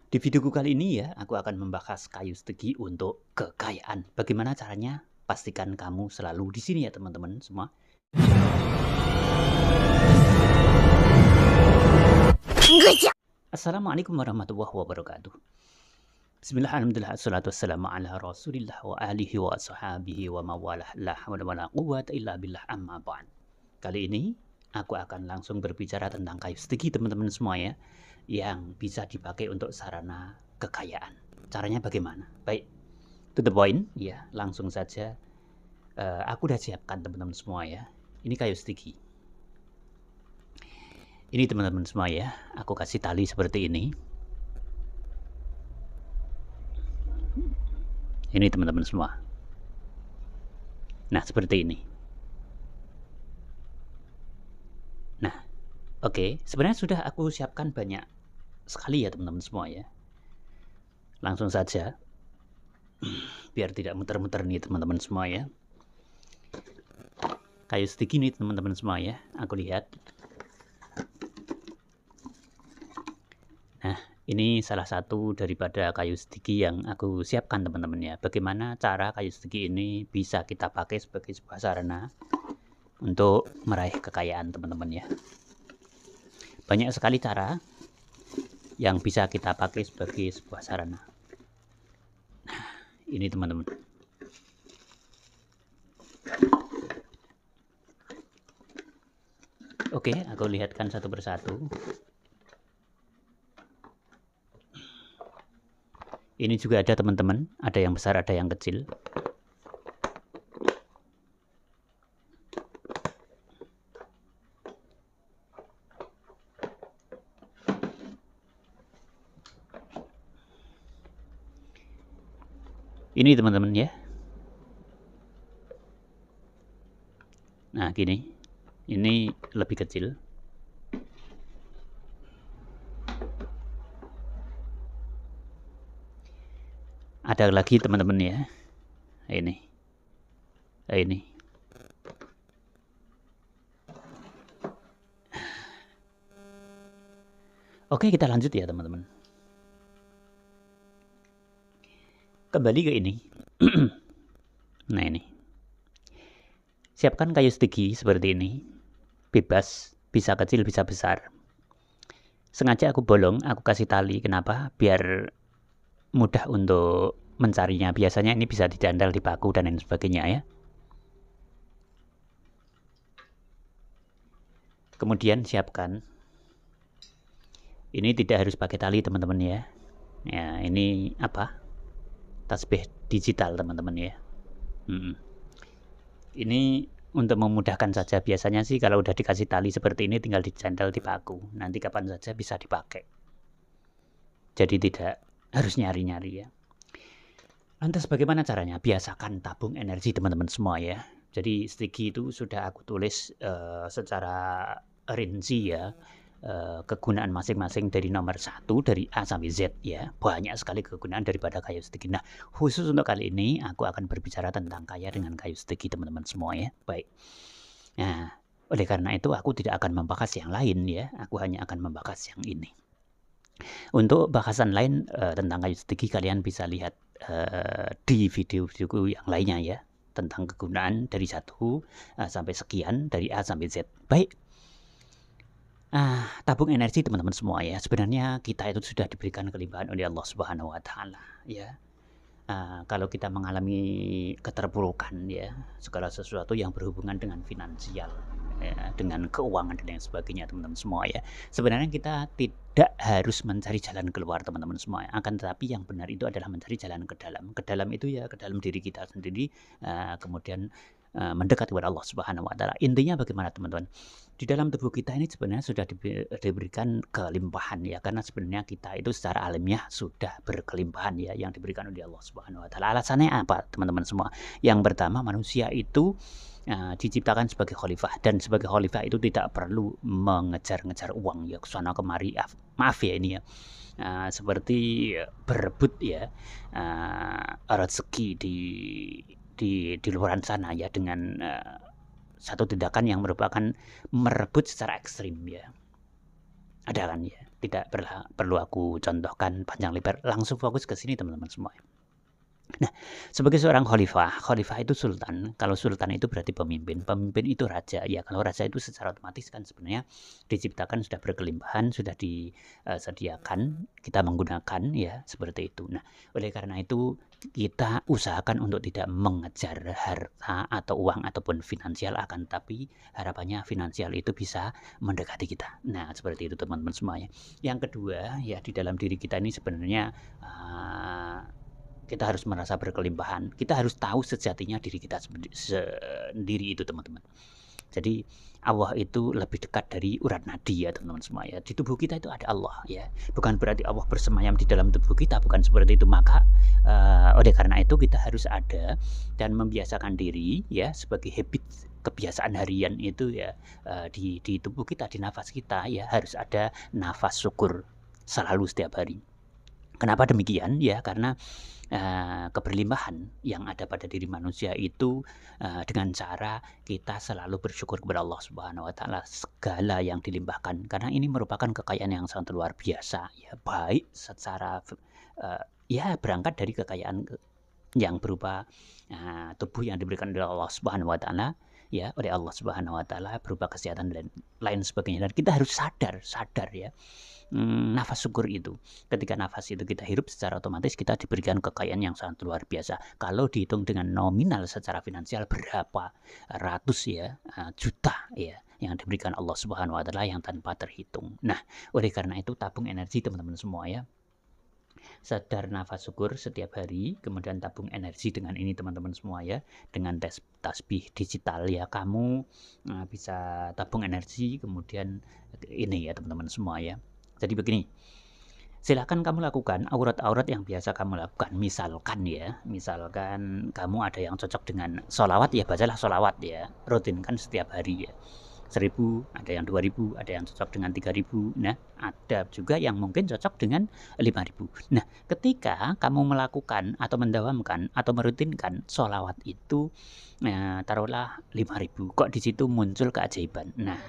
Di videoku kali ini ya, aku akan membahas kayu stegi untuk kekayaan. Bagaimana caranya? Pastikan kamu selalu di sini ya teman-teman semua. Assalamualaikum warahmatullahi wabarakatuh. Bismillah, alhamdulillah, assalatu wassalamu ala rasulillah wa alihi wa ashabihi wa mawalah, la hawla wa la quwwata illa billah, amma ba'd. Kali ini aku akan langsung berbicara tentang kayu stegi teman-teman semua ya, yang bisa dipakai untuk sarana kekayaan. Caranya bagaimana? Baik, to the point ya, langsung saja. Aku udah siapkan teman-teman semua ya. Ini kayu stegi. Ini teman-teman semua ya, aku kasih tali seperti ini. Ini teman-teman semua. Nah, seperti ini. Nah, oke, sebenarnya sudah aku siapkan banyak sekali ya teman-teman semua ya. Langsung saja, biar tidak muter-muter nih teman-teman semua ya. Kayu stegi nih teman-teman semua ya, aku lihat. Nah, ini salah satu daripada kayu stegi yang aku siapkan teman-teman ya. Bagaimana cara kayu stegi ini bisa kita pakai sebagai sebuah sarana untuk meraih kekayaan teman-teman ya. Banyak sekali cara yang bisa kita pakai sebagai sebuah sarana. Nah, ini teman-teman. Oke, aku lihatkan satu persatu. Ini juga ada teman-teman, ada yang besar, ada yang kecil. Ini teman-teman ya. Nah, gini. Ini lebih kecil. Ada lagi teman-teman ya. Ini. Oke, kita lanjut ya teman-teman. Kembali ke ini. Nah, ini. Siapkan kayu stegi seperti ini. Bebas, bisa kecil, bisa besar. Sengaja aku bolong, aku kasih tali. Kenapa? Biar mudah untuk mencarinya. Biasanya ini bisa dicandal di paku dan lain sebagainya ya. Kemudian siapkan. Ini tidak harus pakai tali teman-teman ya. Ya, ini apa? Tasbih digital teman-teman ya. Ini untuk memudahkan saja. Biasanya sih kalau udah dikasih tali seperti ini tinggal dicandal di paku. Nanti kapan saja bisa dipakai. Jadi tidak harus nyari-nyari ya. Lantas bagaimana caranya? Biasakan tabung energi teman-teman semua ya. Jadi stegi itu sudah aku tulis secara rinci ya. Kegunaan masing-masing dari nomor 1 dari A sampai Z ya. Banyak sekali kegunaan daripada kayu stegi. Nah, khusus untuk kali ini aku akan berbicara tentang kaya dengan kayu stegi teman-teman semua ya. Baik. Nah, oleh karena itu aku tidak akan membahas yang lain ya. Aku hanya akan membahas yang ini. Untuk bahasan lain tentang kayu stegi kalian bisa lihat di video-videoku yang lainnya ya. Tentang kegunaan dari 1 sampai sekian, dari A sampai Z. Baik. Tabung energi teman-teman semua ya. Sebenarnya kita itu sudah diberikan kelimpahan oleh Allah Subhanahu wa taala ya. Kalau kita mengalami keterpurukan ya, segala sesuatu yang berhubungan dengan finansial ya, dengan keuangan dan lain sebagainya teman-teman semua ya. Sebenarnya kita tidak harus mencari jalan keluar teman-teman semua ya. Akan tetapi yang benar itu adalah mencari jalan ke dalam. Ke dalam itu ya ke dalam diri kita sendiri, kemudian mendekat kepada Allah Subhanahu wa taala. Intinya bagaimana teman-teman? Di dalam tubuh kita ini sebenarnya sudah diberikan kelimpahan ya, karena sebenarnya kita itu secara alamiah sudah berkelimpahan ya yang diberikan oleh Allah Subhanahu wa taala. Alasannya apa teman-teman semua? Yang pertama, manusia itu diciptakan sebagai khalifah, dan sebagai khalifah itu tidak perlu mengejar-ngejar uang ya kesana kemari. Maaf ya ini ya. Seperti berebut ya rezeki di luar sana ya, dengan satu tindakan yang merupakan merebut secara ekstrim ya. Ada kan ya. tidak perlu aku contohkan panjang lebar, langsung fokus ke sini teman-teman semua. Nah, sebagai seorang khalifah itu sultan. Kalau sultan itu berarti pemimpin. Pemimpin itu raja. Ya, kalau raja itu secara otomatis kan sebenarnya diciptakan sudah berkelimpahan, sudah disediakan, kita menggunakan ya seperti itu. Nah, oleh karena itu kita usahakan untuk tidak mengejar harta atau uang ataupun finansial, akan tapi harapannya finansial itu bisa mendekati kita. Nah, seperti itu teman-teman semuanya. Yang kedua, ya di dalam diri kita ini sebenarnya kita harus merasa berkelimpahan. Kita harus tahu sejatinya diri kita sendiri itu teman-teman. Jadi Allah itu lebih dekat dari urat nadi ya teman-teman semua ya. Di tubuh kita itu ada Allah ya. Bukan berarti Allah bersemayam di dalam tubuh kita, bukan seperti itu. Maka oleh karena itu kita harus ada dan membiasakan diri ya sebagai habit, kebiasaan harian itu ya di tubuh kita, di nafas kita ya, harus ada nafas syukur selalu setiap hari. Kenapa demikian? Ya karena keberlimpahan yang ada pada diri manusia itu dengan cara kita selalu bersyukur kepada Allah Subhanahu wa taala segala yang dilimpahkan, karena ini merupakan kekayaan yang sangat luar biasa ya, baik secara ya berangkat dari kekayaan yang berupa tubuh yang diberikan oleh Allah Subhanahu wa taala ya, oleh Allah Subhanahu wa taala, berupa kesehatan dan lain sebagainya. Dan kita harus sadar ya, nafas syukur itu, ketika nafas itu kita hirup, secara otomatis kita diberikan kekayaan yang sangat luar biasa. Kalau dihitung dengan nominal secara finansial, berapa ratus ya juta ya yang diberikan Allah Subhanahu wa taala yang tanpa terhitung. Nah, oleh karena itu tabung energi teman-teman semua ya. Sadar nafas syukur setiap hari, kemudian tabung energi dengan ini teman-teman semua ya, dengan tasbih digital ya, kamu bisa tabung energi. Kemudian ini ya teman-teman semua ya. Jadi begini, silakan kamu lakukan aurat-aurat yang biasa kamu lakukan. Misalkan kamu ada yang cocok dengan sholawat ya, bacalah sholawat ya, rutinkan setiap hari ya. 1000, ada yang 2000, ada yang cocok dengan 3000. Nah, ada juga yang mungkin cocok dengan 5000. Nah, ketika kamu melakukan atau mendawamkan atau merutinkan sholawat itu, taruhlah 5000, kok di situ muncul keajaiban. Nah,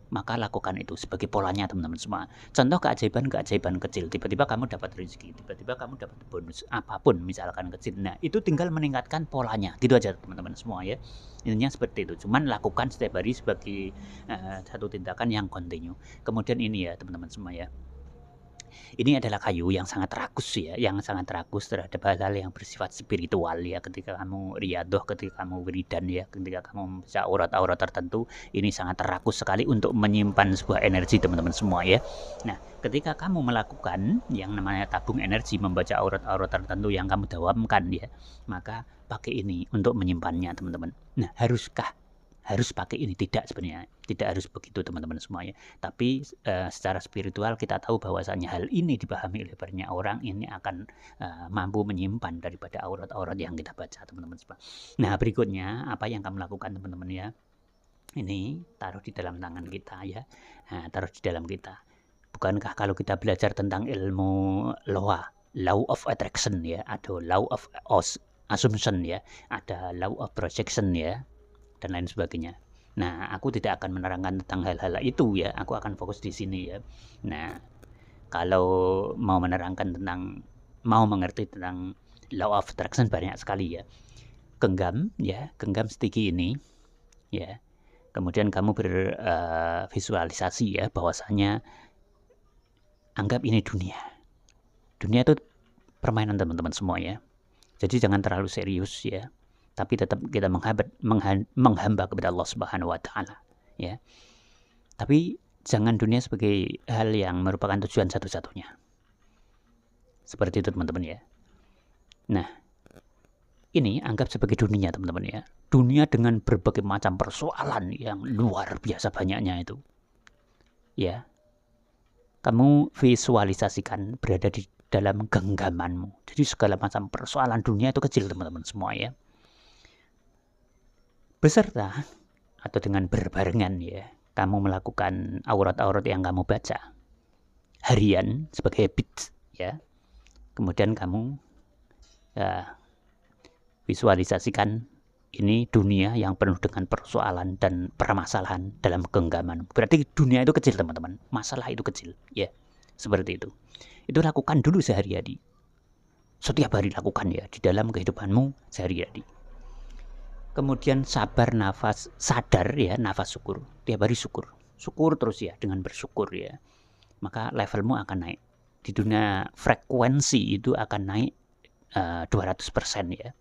maka lakukan itu sebagai polanya teman-teman semua. Contoh keajaiban kecil, tiba-tiba kamu dapat rezeki, tiba-tiba kamu dapat bonus apapun misalkan kecil. Nah, itu tinggal meningkatkan polanya, gitu aja teman-teman semua ya. Intinya seperti itu, cuman lakukan setiap hari sebagai satu tindakan yang kontinu. Kemudian ini ya teman-teman semua ya, ini adalah kayu yang sangat rakus ya, yang sangat rakus terhadap hal-hal yang bersifat spiritual ya. Ketika kamu riadoh, ketika kamu wiridan ya, ketika kamu membaca aurat-aurat tertentu, ini sangat rakus sekali untuk menyimpan sebuah energi teman-teman semua ya. Nah, ketika kamu melakukan yang namanya tabung energi, membaca aurat-aurat tertentu yang kamu dawamkan ya, maka pakai ini untuk menyimpannya teman-teman. Nah, harus pakai ini? Tidak, sebenarnya tidak harus begitu teman-teman semuanya. Tapi secara spiritual kita tahu bahwasanya hal ini dipahami oleh banyak orang, ini akan mampu menyimpan daripada aurat-aurat yang kita baca teman-teman semua. Nah, berikutnya apa yang kamu lakukan teman-teman ya, ini taruh di dalam tangan kita ya. Nah, taruh di dalam kita. Bukankah kalau kita belajar tentang ilmu law of attraction ya, ada law of assumption ya, ada law of projection ya, dan lain sebagainya. Nah, aku tidak akan menerangkan tentang hal-hal itu ya, aku akan fokus di sini ya. Nah, kalau mau mengerti tentang law of attraction banyak sekali ya. Genggam sticky ini ya. Kemudian kamu bervisualisasi ya, bahwasanya anggap ini dunia. Dunia itu permainan teman-teman semua ya. Jadi jangan terlalu serius ya, tapi tetap kita menghamba kepada Allah Subhanahu wa taala ya. Tapi jangan dunia sebagai hal yang merupakan tujuan satu-satunya. Seperti itu teman-teman ya. Nah, ini anggap sebagai dunia teman-teman ya. Dunia dengan berbagai macam persoalan yang luar biasa banyaknya itu. Ya. Kamu visualisasikan berada di dalam genggamanmu. Jadi segala macam persoalan dunia itu kecil teman-teman semua ya. Beserta atau dengan berbarengan ya, kamu melakukan aurat-aurat yang kamu baca harian sebagai habit ya. Kemudian kamu visualisasikan ini dunia yang penuh dengan persoalan dan permasalahan dalam genggaman. Berarti dunia itu kecil teman-teman, masalah itu kecil ya. Seperti itu. Itu lakukan dulu sehari-hari. Setiap hari lakukan ya di dalam kehidupanmu sehari-hari. Kemudian sabar nafas, sadar ya nafas syukur. Tiap hari syukur. Syukur terus ya, dengan bersyukur ya. Maka levelmu akan naik. Di dunia frekuensi itu akan naik 200% ya.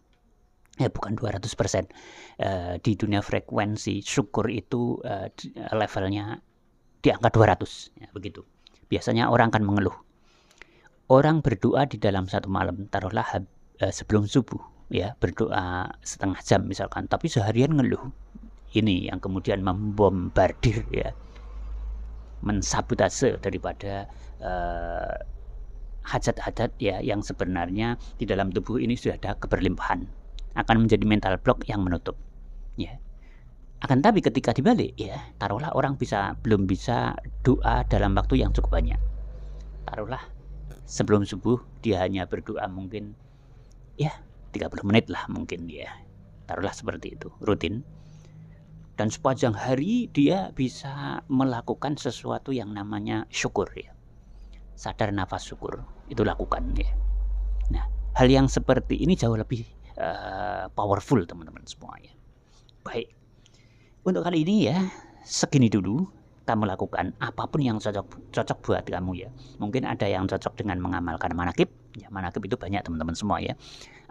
Bukan 200%. Di dunia frekuensi syukur itu levelnya di angka 200 ya, begitu. Biasanya orang akan mengeluh. Orang berdoa di dalam satu malam, taruhlah sebelum subuh ya, berdoa setengah jam misalkan, tapi seharian ngeluh. Ini yang kemudian membombardir ya, mensabotase daripada hajat-hajat ya yang sebenarnya di dalam tubuh ini sudah ada keberlimpahan, akan menjadi mental block yang menutup ya. Akan tapi ketika dibalik ya, taruhlah orang belum bisa doa dalam waktu yang cukup banyak, taruhlah sebelum subuh dia hanya berdoa mungkin ya 30 menit lah mungkin ya, taruhlah seperti itu rutin, dan sepanjang hari dia bisa melakukan sesuatu yang namanya syukur ya, sadar nafas syukur, itu lakukan ya. Nah, hal yang seperti ini jauh lebih powerful teman-teman semua ya. Baik, untuk kali ini ya segini dulu. Kamu lakukan apapun yang cocok buat kamu ya. Mungkin ada yang cocok dengan mengamalkan manakib ya, manakib itu banyak teman-teman semua ya.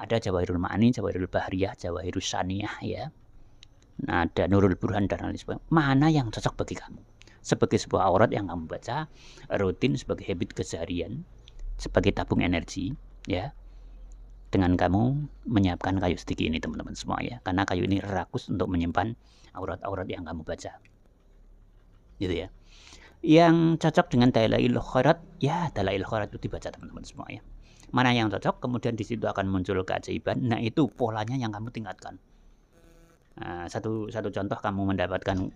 Ada Jawahirul Ma'ani, Jawahirul Bahriyah, Jawahirul Saniyah ya. Nah, ada Nurul Burhan dan lain sebagainya. Mana yang cocok bagi kamu? Sebagai sebuah aurat yang kamu baca rutin sebagai habit keseharian, sebagai tabung energi ya. Dengan kamu menyiapkan kayu stiki ini teman-teman semua ya. Karena kayu ini rakus untuk menyimpan aurat-aurat yang kamu baca. Gitu ya. Yang cocok dengan Dalailul Khairat ya, Dalailul Khairat itu dibaca teman-teman semua ya. Mana yang cocok, kemudian di situ akan muncul keajaiban. Nah, itu polanya yang kamu tingkatkan. Satu contoh, kamu mendapatkan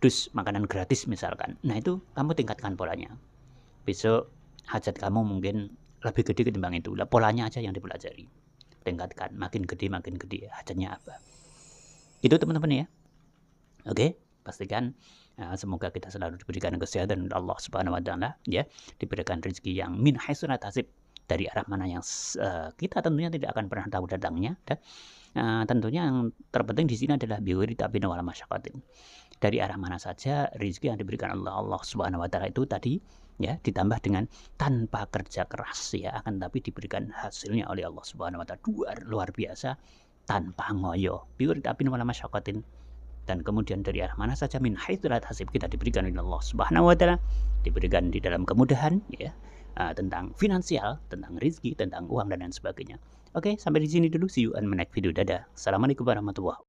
dus makanan gratis misalkan. Nah, itu kamu tingkatkan polanya. Besok hajat kamu mungkin lebih gede ketimbang itu. Lah, polanya aja yang dipelajari. Tingkatkan, makin gede hajatnya apa. Itu teman-teman ya. Oke, pastikan semoga kita selalu diberikan kesehatan Allah Subhanahu wa taala ya, diberikan rezeki yang min haitsu la tahtasib, dari arah mana yang kita tentunya tidak akan pernah tahu datangnya. Tentunya yang terpenting di sini adalah biwiri ta'bin wala masyaqatin. Dari arah mana saja rezeki yang diberikan Allah Subhanahu wa taala itu tadi ya, ditambah dengan tanpa kerja keras ya, akan tapi diberikan hasilnya oleh Allah Subhanahu wa taala luar biasa tanpa ngoyo. Biwiri ta'bin wala masyaqatin. Dan kemudian dari arah mana saja min haitsu la tahtasib kita diberikan oleh Allah Subhanahu wa taala, diberikan di dalam kemudahan ya, tentang finansial, tentang rezeki, tentang uang dan lain sebagainya. Oke, sampai di sini dulu. See you on my next video. Dadah. Assalamualaikum warahmatullahi wabarakatuh.